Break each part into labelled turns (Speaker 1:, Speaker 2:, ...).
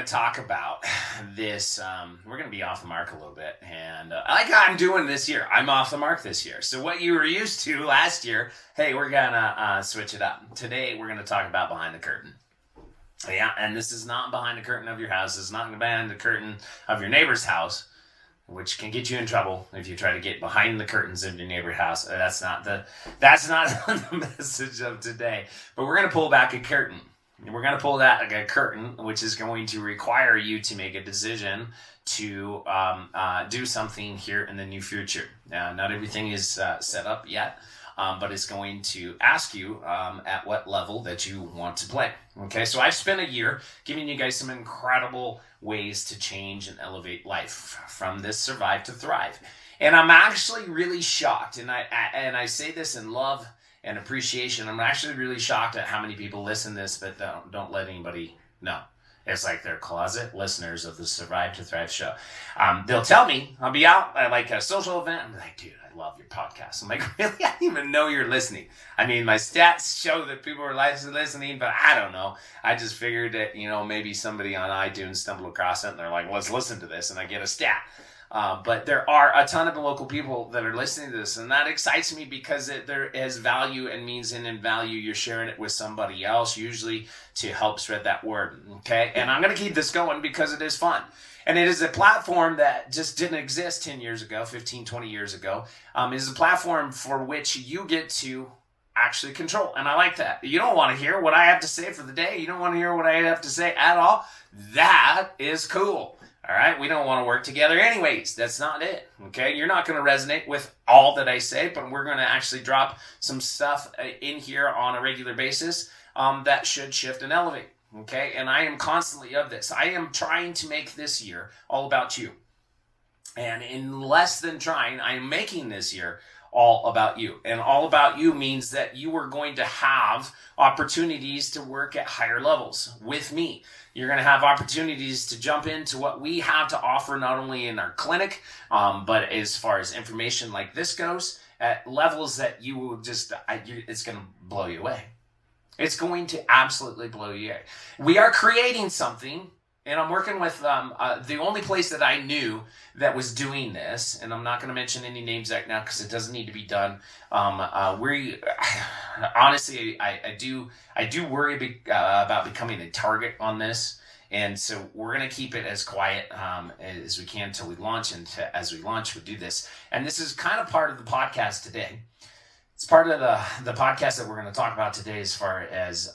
Speaker 1: to talk about this. We're going to be off the mark a little bit. And like I'm doing this year, I'm off the mark this year. So what you were used to last year, hey, we're going to switch it up. Today, we're going to talk about behind the curtain. Yeah, and this is not behind the curtain of your house. It's not behind the curtain of your neighbor's house, which can get you in trouble if you try to get behind the curtains of your neighbor's house. That's not the message of today. But we're going to pull back a curtain. We're going to pull that a curtain, which is going to require you to make a decision to do something here in the near future. Now, not everything is set up yet. But it's going to ask you at what level that you want to play. Okay, so I've spent a year giving you guys some incredible ways to change and elevate life from this survive to thrive. And I'm actually really shocked, and I say this in love and appreciation. I'm actually really shocked at how many people listen to this, but don't let anybody know. It's like they're closet listeners of the Survive to Thrive show. They'll tell me, I'll be out at like a social event. I'm like, dude, I love your podcast. I'm like, really? I didn't even know you're listening. I mean, my stats show that people are listening, but I don't know. I just figured that, maybe somebody on iTunes stumbled across it and they're like, let's listen to this. And I get a stat. But there are a ton of local people that are listening to this, and that excites me because there is value and means in value. You're sharing it with somebody else, usually to help spread that word, okay? And I'm going to keep this going because it is fun. And it is a platform that just didn't exist 10 years ago, 15, 20 years ago. It is a platform for which you get to actually control, and I like that. You don't want to hear what I have to say for the day. You don't want to hear what I have to say at all. That is cool. All right, we don't want to work together anyways. That's not it, okay? You're not going to resonate with all that I say, but we're going to actually drop some stuff in here on a regular basis that should shift and elevate, okay? And I am constantly of this. I am trying to make this year all about you. And in less than trying, I am making this year all about you. And all about you means that you are going to have opportunities to work at higher levels with me. You're going to have opportunities to jump into what we have to offer, not only in our clinic, but as far as information like this goes, at levels that you will just, it's going to blow you away. It's going to absolutely blow you away. We are creating something. And I'm working with the only place that I knew that was doing this, and I'm not going to mention any names right now because it doesn't need to be done. Honestly, I do worry about becoming a target on this, and so we're going to keep it as quiet as we can until we launch. And as we launch, we do this, and this is kind of part of the podcast today. It's part of the podcast that we're going to talk about today, as far as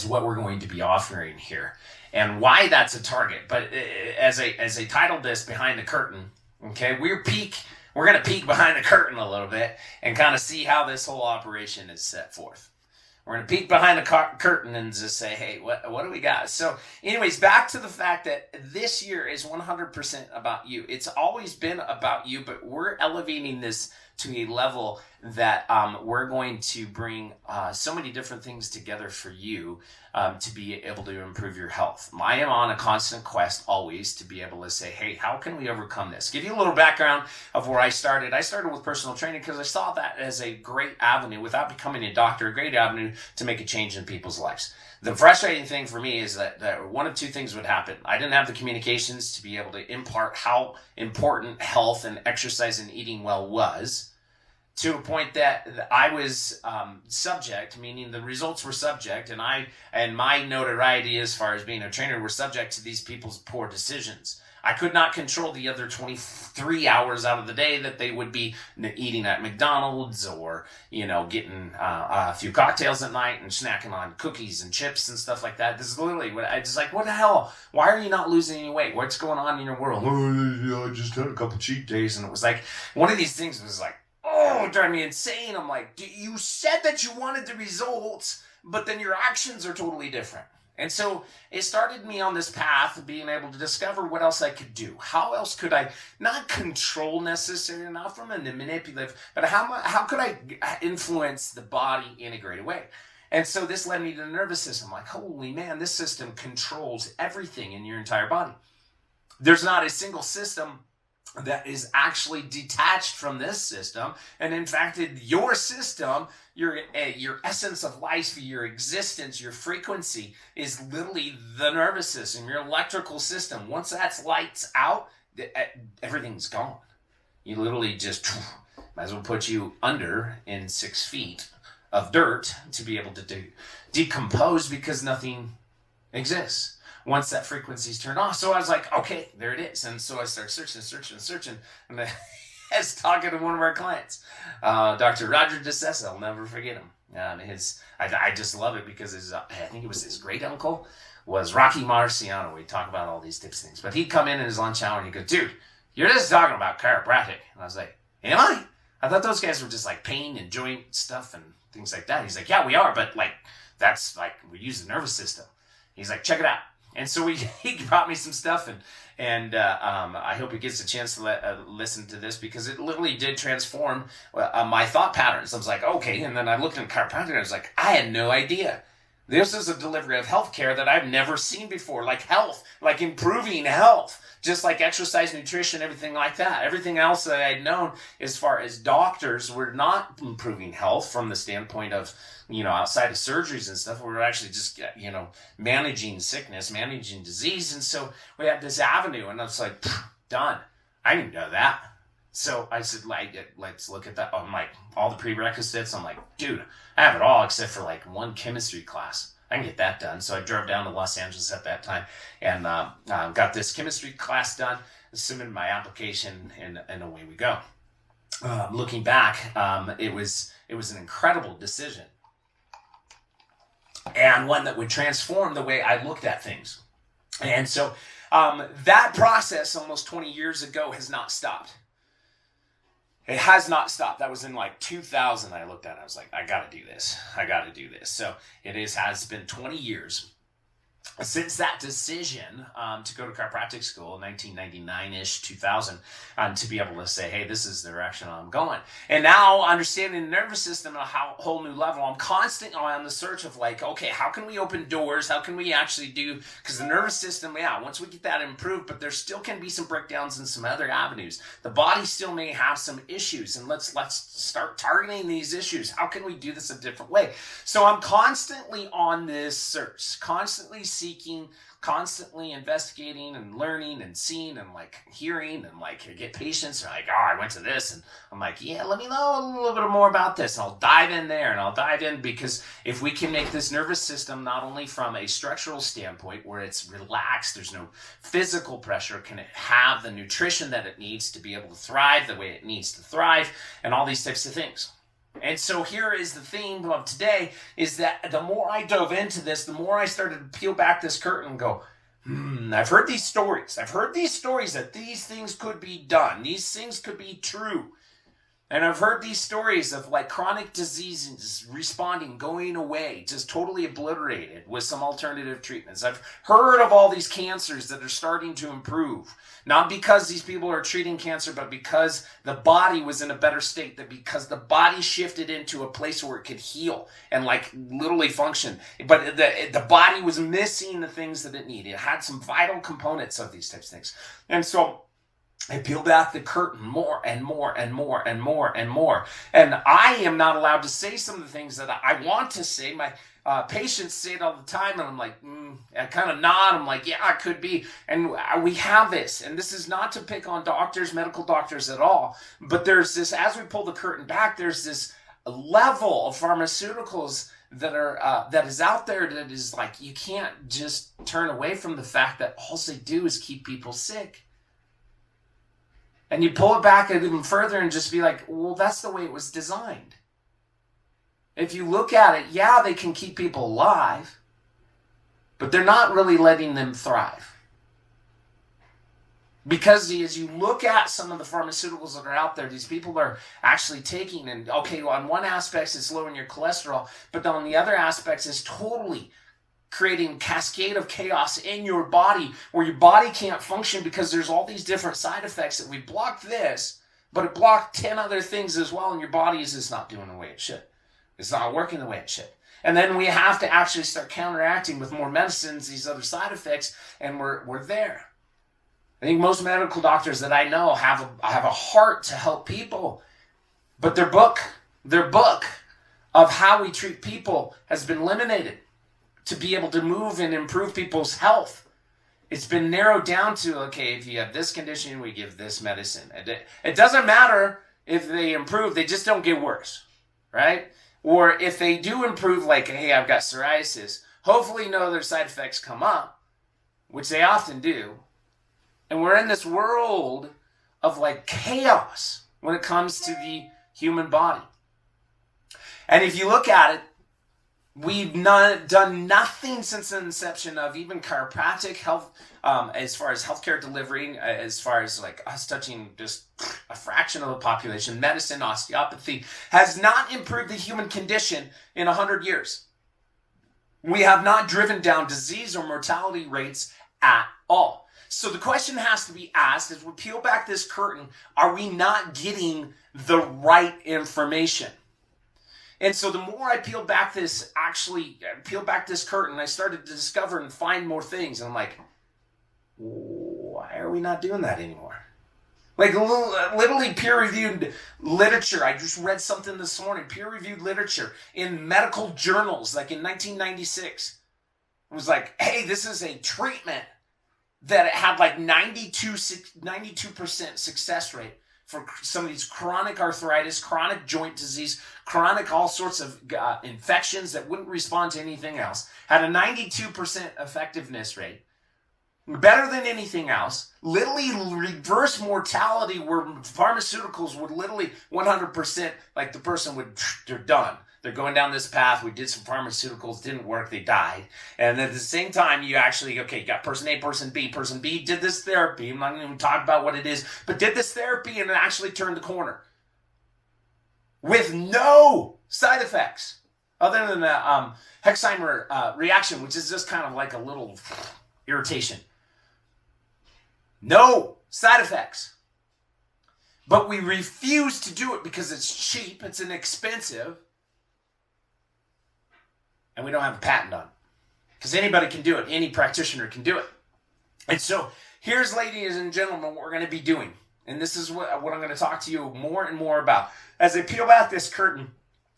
Speaker 1: what we're going to be offering here and why that's a target. But as I titled this Behind the Curtain, okay, we're going to peek behind the curtain a little bit and kind of see how this whole operation is set forth. We're going to peek behind the curtain and just say, hey, what do we got? So anyways, back to the fact that this year is 100% about you. It's always been about you, but we're elevating this to a level that we're going to bring so many different things together for you to be able to improve your health. I am on a constant quest always to be able to say, hey, how can we overcome this? Give you a little background of where I started. I started with personal training because I saw that as a great avenue, without becoming a doctor, a great avenue to make a change in people's lives. The frustrating thing for me is that one of two things would happen. I didn't have the communications to be able to impart how important health and exercise and eating well was, to a point that I was subject, meaning the results were subject, and my notoriety as far as being a trainer were subject to these people's poor decisions. I could not control the other 23 hours out of the day that they would be eating at McDonald's or, getting a few cocktails at night and snacking on cookies and chips and stuff like that. This is literally what I just like, what the hell? Why are you not losing any weight? What's going on in your world? Oh, I just had a couple cheat days. And it was like, one of these things was like, oh, it drove me insane. I'm like, you said that you wanted the results, but then your actions are totally different. And so it started me on this path of being able to discover what else I could do. How else could I not control necessarily, not from a manipulative, but how could I influence the body in a greater way? And so this led me to the nervous system. Like, holy man, this system controls everything in your entire body. There's not a single system that is actually detached from this system, and in fact, your system, your essence of life, your existence, your frequency is literally the nervous system, your electrical system. Once that's lights out, everything's gone. You literally just might as well put you under in 6 feet of dirt to be able to decompose, because nothing exists once that frequency's turned off. So I was like, okay, there it is. And so I started searching. And I was talking to one of our clients, Dr. Roger DeSessa. I'll never forget him. I just love it because I think it was his great uncle was Rocky Marciano. We talk about all these tips things. But he'd come in his lunch hour and he'd go, dude, you're just talking about chiropractic. And I was like, am I? I thought those guys were just like pain and joint stuff and things like that. He's like, yeah, we are. But like, that's like, we use the nervous system. He's like, check it out. And so he brought me some stuff, and I hope he gets a chance to listen to this, because it literally did transform my thought patterns. I was like, okay, and then I looked at chiropractic and I was like, I had no idea. This is a delivery of healthcare that I've never seen before, like health, like improving health, just like exercise, nutrition, everything like that. Everything else that I'd known as far as doctors were not improving health from the standpoint of, outside of surgeries and stuff. We were actually just, managing sickness, managing disease. And so we had this avenue, and I was like, done. I didn't know that. So I said, let's look at that. I'm like, all the prerequisites. I'm like, dude, I have it all except for like one chemistry class. I can get that done. So I drove down to Los Angeles at that time and got this chemistry class done, submitted my application, and away we go. Looking back, it was an incredible decision, and one that would transform the way I looked at things. And so that process almost 20 years ago has not stopped. It has not stopped. That was in like 2000. I looked at it. I was like, I got to do this. So has been 20 years since that decision to go to chiropractic school, 1999-ish, 2000, to be able to say, hey, this is the direction I'm going. And now, understanding the nervous system on a whole new level, I'm constantly on the search of like, okay, how can we open doors? How can we actually do, because the nervous system, once we get that improved, but there still can be some breakdowns in some other avenues. The body still may have some issues, and let's start targeting these issues. How can we do this a different way? So I'm constantly on this search, constantly seeking, constantly investigating and learning and seeing and like hearing, and like I get patients are like, I went to this, and I'm like, yeah, let me know a little bit more about this, and I'll dive in there, and I'll dive in, because if we can make this nervous system not only from a structural standpoint where it's relaxed, there's no physical pressure, can it have the nutrition that it needs to be able to thrive the way it needs to thrive, and all these types of things. And so here is the theme of today, is that the more I dove into this, the more I started to peel back this curtain and go, I've heard these stories. I've heard these stories that these things could be done. These things could be true. And I've heard these stories of like chronic diseases responding, going away, just totally obliterated with some alternative treatments. I've heard of all these cancers that are starting to improve. Not because these people are treating cancer, but because the body was in a better state, that because the body shifted into a place where it could heal and like literally function. But the body was missing the things that it needed. It had some vital components of these types of things. And so I peel back the curtain more and more and more and more and more. And I am not allowed to say some of the things that I want to say. My patients say it all the time, and I'm like, I kind of nod. I'm like, yeah, it could be. And we have this. And this is not to pick on doctors, medical doctors at all. But there's this, as we pull the curtain back, there's this level of pharmaceuticals that is out there that is like, you can't just turn away from the fact that all they do is keep people sick. And you pull it back even further and just be like, well, that's the way it was designed. If you look at it, yeah, they can keep people alive, but they're not really letting them thrive. Because as you look at some of the pharmaceuticals that are out there, these people are actually taking, and okay, on one aspect, it's lowering your cholesterol, but on the other aspects, it's totally creating a cascade of chaos in your body where your body can't function because there's all these different side effects that we blocked this, but it blocked 10 other things as well, and your body is just not doing the way it should. It's not working the way it should. And then we have to actually start counteracting with more medicines, these other side effects, and we're there. I think most medical doctors that I know have a heart to help people, but their book of how we treat people has been eliminated to be able to move and improve people's health. It's been narrowed down to, okay, if you have this condition, we give this medicine. It doesn't matter if they improve, they just don't get worse, right? Or if they do improve, like, hey, I've got psoriasis, hopefully no other side effects come up, which they often do. And we're in this world of like chaos when it comes to the human body. And if you look at it, we've done nothing since the inception of even chiropractic health, as far as healthcare delivery, as far as like us touching just a fraction of the population. Medicine, osteopathy has not improved the human condition in 100 years. We have not driven down disease or mortality rates at all. So the question has to be asked as we peel back this curtain, are we not getting the right information? And so the more I peeled back this curtain, I started to discover and find more things. And I'm like, why are we not doing that anymore? Like literally peer-reviewed literature. I just read something this morning, peer-reviewed literature in medical journals, like in 1996. It was like, hey, this is a treatment that it had like 92% success rate for some of these chronic arthritis, chronic joint disease, chronic all sorts of infections that wouldn't respond to anything else. Had a 92% effectiveness rate. Better than anything else. Literally reverse mortality where pharmaceuticals would literally 100%, like the person they're done. They're going down this path. We did some pharmaceuticals, didn't work, they died. And at the same time, you actually, okay, you got person A, person B. Person B did this therapy. I'm not going to even talk about what it is, but did this therapy and it actually turned the corner. With no side effects other than the Hexheimer reaction, which is just kind of like a little irritation. No side effects. But we refuse to do it because it's cheap, it's inexpensive, and we don't have a patent on it. Because anybody can do it. Any practitioner can do it. And so here's, ladies and gentlemen, what we're going to be doing. And this is what I'm going to talk to you more and more about. As I peel back this curtain,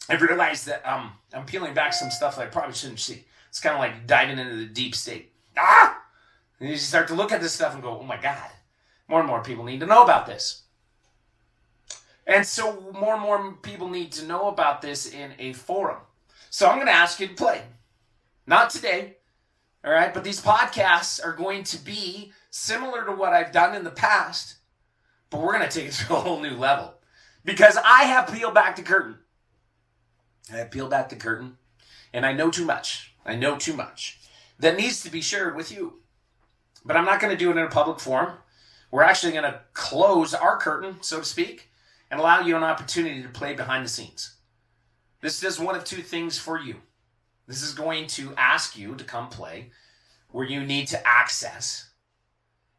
Speaker 1: I've realized that I'm peeling back some stuff that I probably shouldn't see. It's kind of like diving into the deep state. And you start to look at this stuff and go, oh my God, more and more people need to know about this. And so more and more people need to know about this in a forum. So I'm going to ask you to play. Not today, all right? But these podcasts are going to be similar to what I've done in the past, but we're going to take it to a whole new level. Because I have peeled back the curtain. I have peeled back the curtain, and I know too much. I know too much that needs to be shared with you. But I'm not going to do it in a public forum. We're actually going to close our curtain, so to speak, and allow you an opportunity to play behind the scenes. This does one of two things for you. This is going to ask you to come play where you need to access.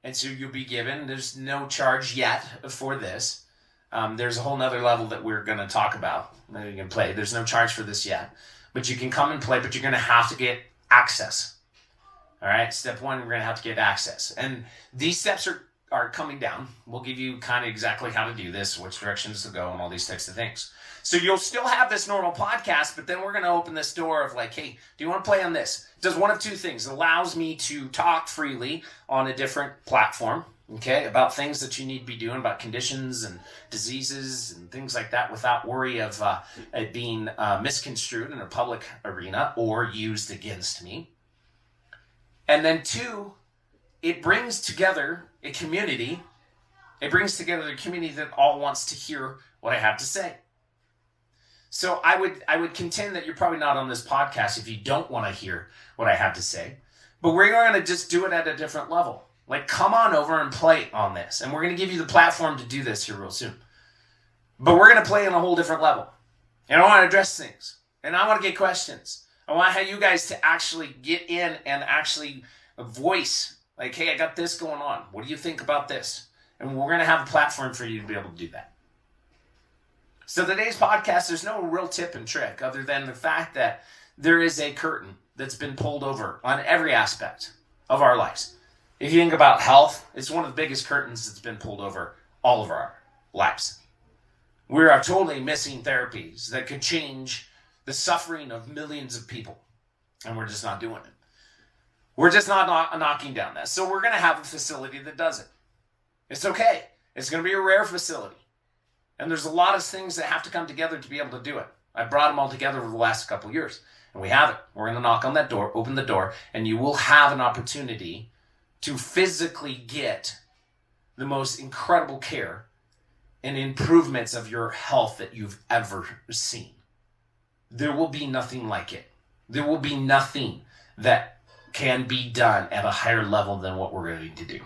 Speaker 1: And so you'll be given, there's no charge yet for this. There's a whole nother level that we're going to talk about that you can play. There's no charge for this yet. But you can come and play, but you're going to have to get access. All right, step one, we're going to have to get access. And these steps are coming down. We'll give you kind of exactly how to do this, which directions to go, and all these types of things. So you'll still have this normal podcast, but then we're going to open this door of like, hey, do you want to play on this? It does one of two things. It allows me to talk freely on a different platform, okay, about things that you need to be doing, about conditions and diseases and things like that without worry of it being misconstrued in a public arena or used against me. And then two, it brings together a community. It brings together a community that all wants to hear what I have to say. So I would contend that you're probably not on this podcast if you don't want to hear what I have to say. But we're going to just do it at a different level. Like, come on over and play on this. And we're going to give you the platform to do this here real soon. But we're going to play on a whole different level. And I want to address things. And I want to get questions. I want you guys to actually get in and actually voice, like, hey, I got this going on. What do you think about this? And we're going to have a platform for you to be able to do that. So today's podcast, there's no real tip and trick other than the fact that there is a curtain that's been pulled over on every aspect of our lives. If you think about health, it's one of the biggest curtains that's been pulled over all of our lives. We are totally missing therapies that could change the suffering of millions of people, and we're just not doing it. We're just not knocking down that. So we're going to have a facility that does it. It's okay. It's going to be a rare facility. And there's a lot of things that have to come together to be able to do it. I brought them all together over the last couple of years. And we have it. We're going to knock on that door, open the door, and you will have an opportunity to physically get the most incredible care and improvements of your health that you've ever seen. There will be nothing like it. There will be nothing that can be done at a higher level than what we're going to do.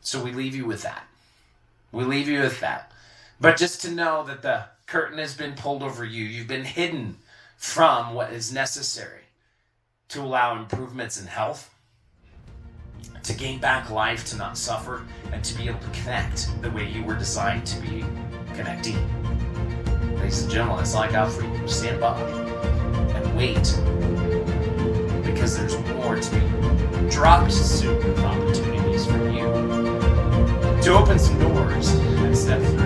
Speaker 1: So we leave you with that. We leave you with that. But just to know that the curtain has been pulled over you. You've been hidden from what is necessary to allow improvements in health, to gain back life, to not suffer, and to be able to connect the way you were designed to be connecting. Ladies and gentlemen, that's all I got for you. Stand by and wait, because there's more to be dropped soon with opportunities for you to open some doors and step through.